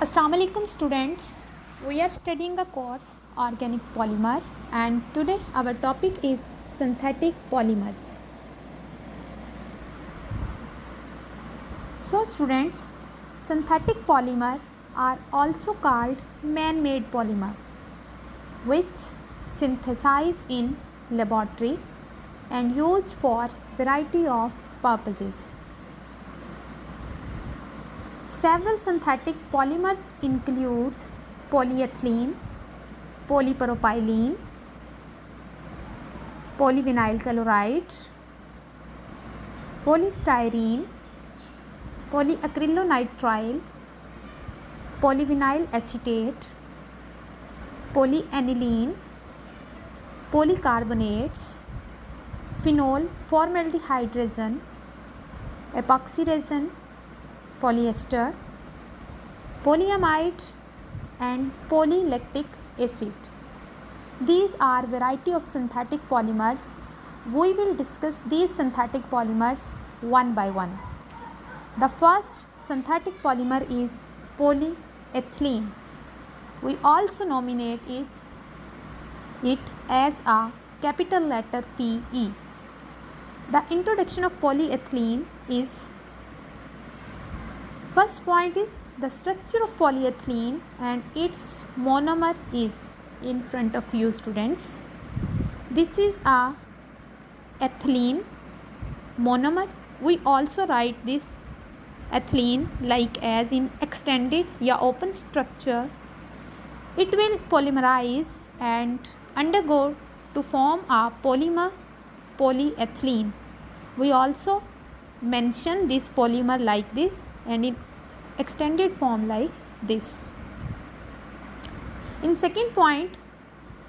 Assalamu alaikum students. We are studying a course Organic Polymer and today our topic is synthetic polymers. So students, synthetic polymer are also called man-made polymer which synthesize in laboratory and used for variety of purposes. Several synthetic polymers includes polyethylene, polypropylene, polyvinyl chloride, polystyrene, polyacrylonitrile, polyvinyl acetate, polyaniline, polycarbonates, phenol formaldehyde resin, epoxy resin, polyester, polyamide and polylactic acid. These are variety of synthetic polymers. We will discuss these synthetic polymers one by one. The first synthetic polymer is polyethylene. We also nominate it as a capital letter PE. The introduction of polyethylene is first point is the structure of polyethylene and its monomer is in front of you students. This is a ethylene monomer. We also write this ethylene like as in extended या open structure. It will polymerize and undergo to form a polymer polyethylene. We also mention this polymer like this and in extended form like this. In second point,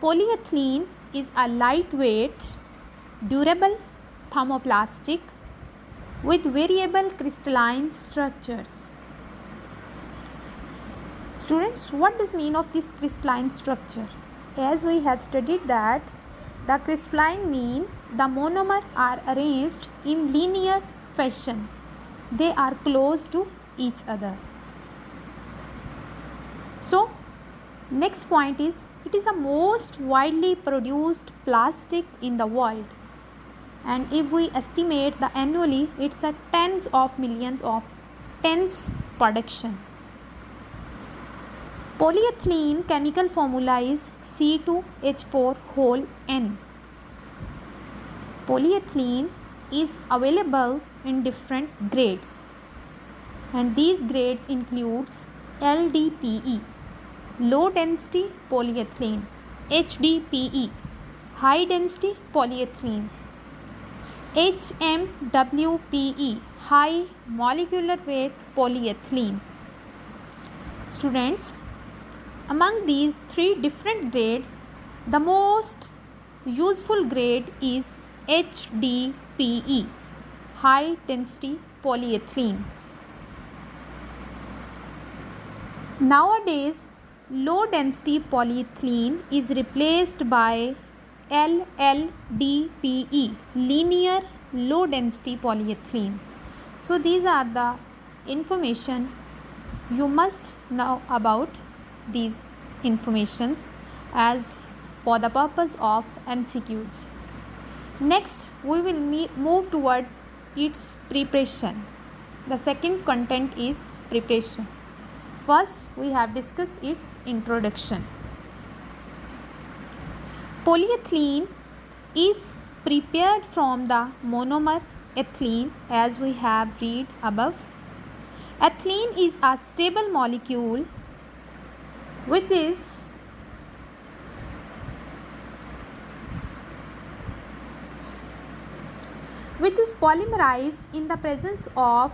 polyethylene is a lightweight, durable thermoplastic with variable crystalline structures. Students, what does mean of this crystalline structure? As we have studied that the crystalline mean the monomer are arranged in linear fashion. They are close to each other. So next point is it is the most widely produced plastic in the world, and if we estimate the annually it's a tens of millions of tons production. Polyethylene chemical formula is C2H4 whole N. Polyethylene is available in different grades, and these grades includes LDPE, low density polyethylene, HDPE, high density polyethylene, HMWPE, high molecular weight polyethylene. Students, among these three different grades, the most useful grade is HDPE, high density polyethylene. Nowadays, low density polyethylene is replaced by LLDPE, linear low density polyethylene. So these are the information you must know about these informations as for the purpose of MCQs. Next, we will move towards its preparation. The second content is preparation. First, we have discussed its introduction. Polyethylene is prepared from the monomer ethylene as we have read above. Ethylene is a stable molecule which is polymerized in the presence of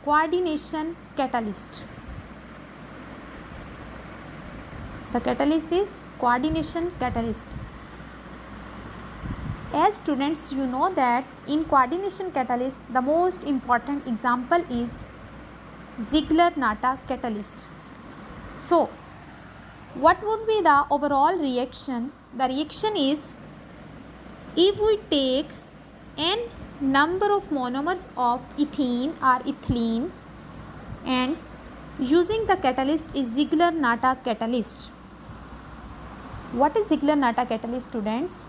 coordination catalyst. The catalyst is coordination catalyst. As students, you know that in coordination catalyst the most important example is Ziegler-Natta catalyst. So what would be the overall reaction? The reaction is if we take n number of monomers of ethene or ethylene and Using the catalyst is Ziegler-Natta catalyst. What is Ziegler-Natta catalyst, students?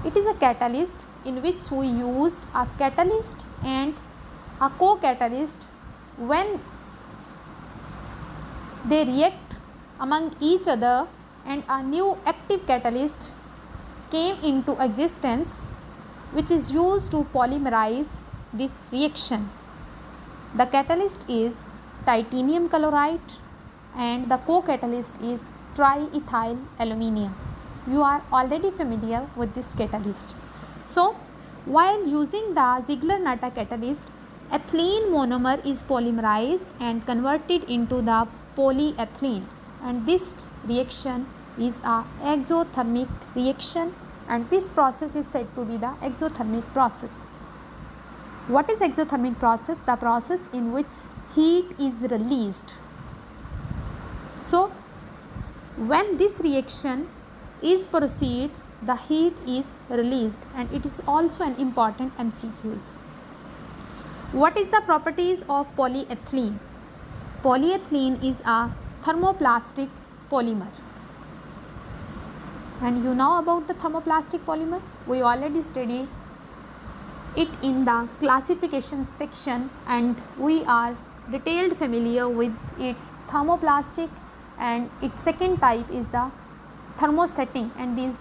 It is a catalyst in which we used a catalyst and a co-catalyst. When they react among each other and a new active catalyst came into existence, which is used to polymerize this reaction. The catalyst is titanium chloride and the co-catalyst is triethyl aluminium. You are already familiar with this catalyst. So, while using the Ziegler-Natta catalyst, ethylene monomer is polymerized and converted into the polyethylene, and this reaction is a exothermic reaction, and this process is said to be the exothermic process. What is exothermic process? The process in which heat is released. So, when this reaction is proceed, the heat is released, and it is also an important MCQs. What is the properties of polyethylene? Polyethylene is a thermoplastic polymer. And you know about the thermoplastic polymer? We already studied it in the classification section, and we are detailed familiar with its thermoplastic, and its second type is the thermosetting, and these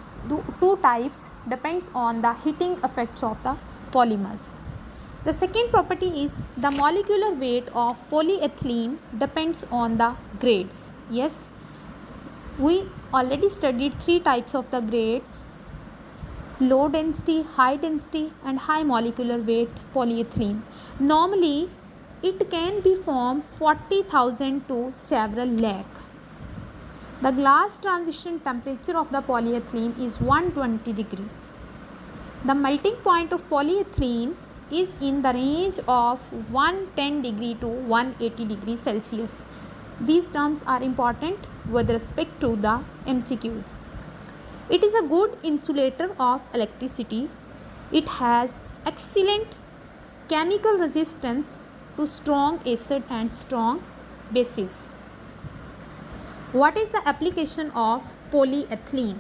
two types depends on the heating effects of the polymers. The second property is the molecular weight of polyethylene depends on the grades. Yes, we already studied three types of the grades: low density, high density and high molecular weight polyethylene. Normally it can be from 40,000 to several lakh. The glass transition temperature of the polyethylene is 120 degree. The melting point of polyethylene is in the range of 110 degree to 180 degree Celsius. These terms are important with respect to the MCQs. It is a good insulator of electricity. It has excellent chemical resistance to strong acid and strong bases. What is the application of polyethylene?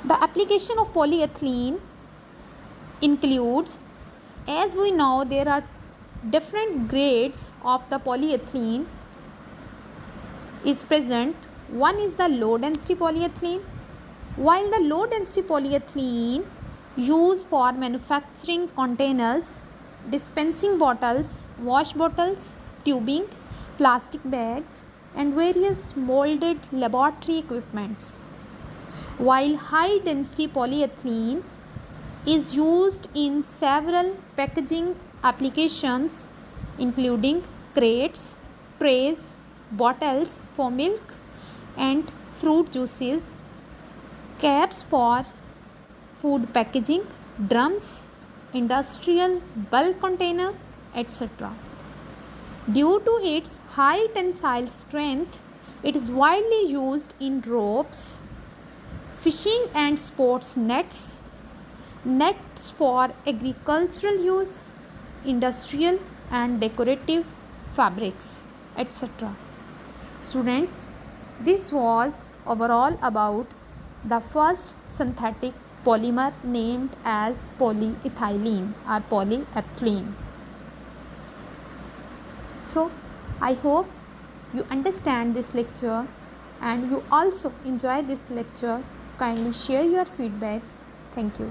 The application of polyethylene includes, as we know, there are different grades of the polyethylene is present. One is the low density polyethylene. While the low density polyethylene used for manufacturing containers, dispensing bottles, wash bottles, tubing, plastic bags and various molded laboratory equipments. While high density polyethylene is used in several packaging applications including crates, trays, bottles for milk and fruit juices, caps for food packaging, drums, industrial bulk container, etc. Due to its high tensile strength, it is widely used in ropes, fishing and sports nets, nets for agricultural use, industrial and decorative fabrics, etc. Students, this was overall about the first synthetic polymer named as polyethylene or polyethylene. So, I hope you understand this lecture and you also enjoy this lecture. Kindly share your feedback. Thank you.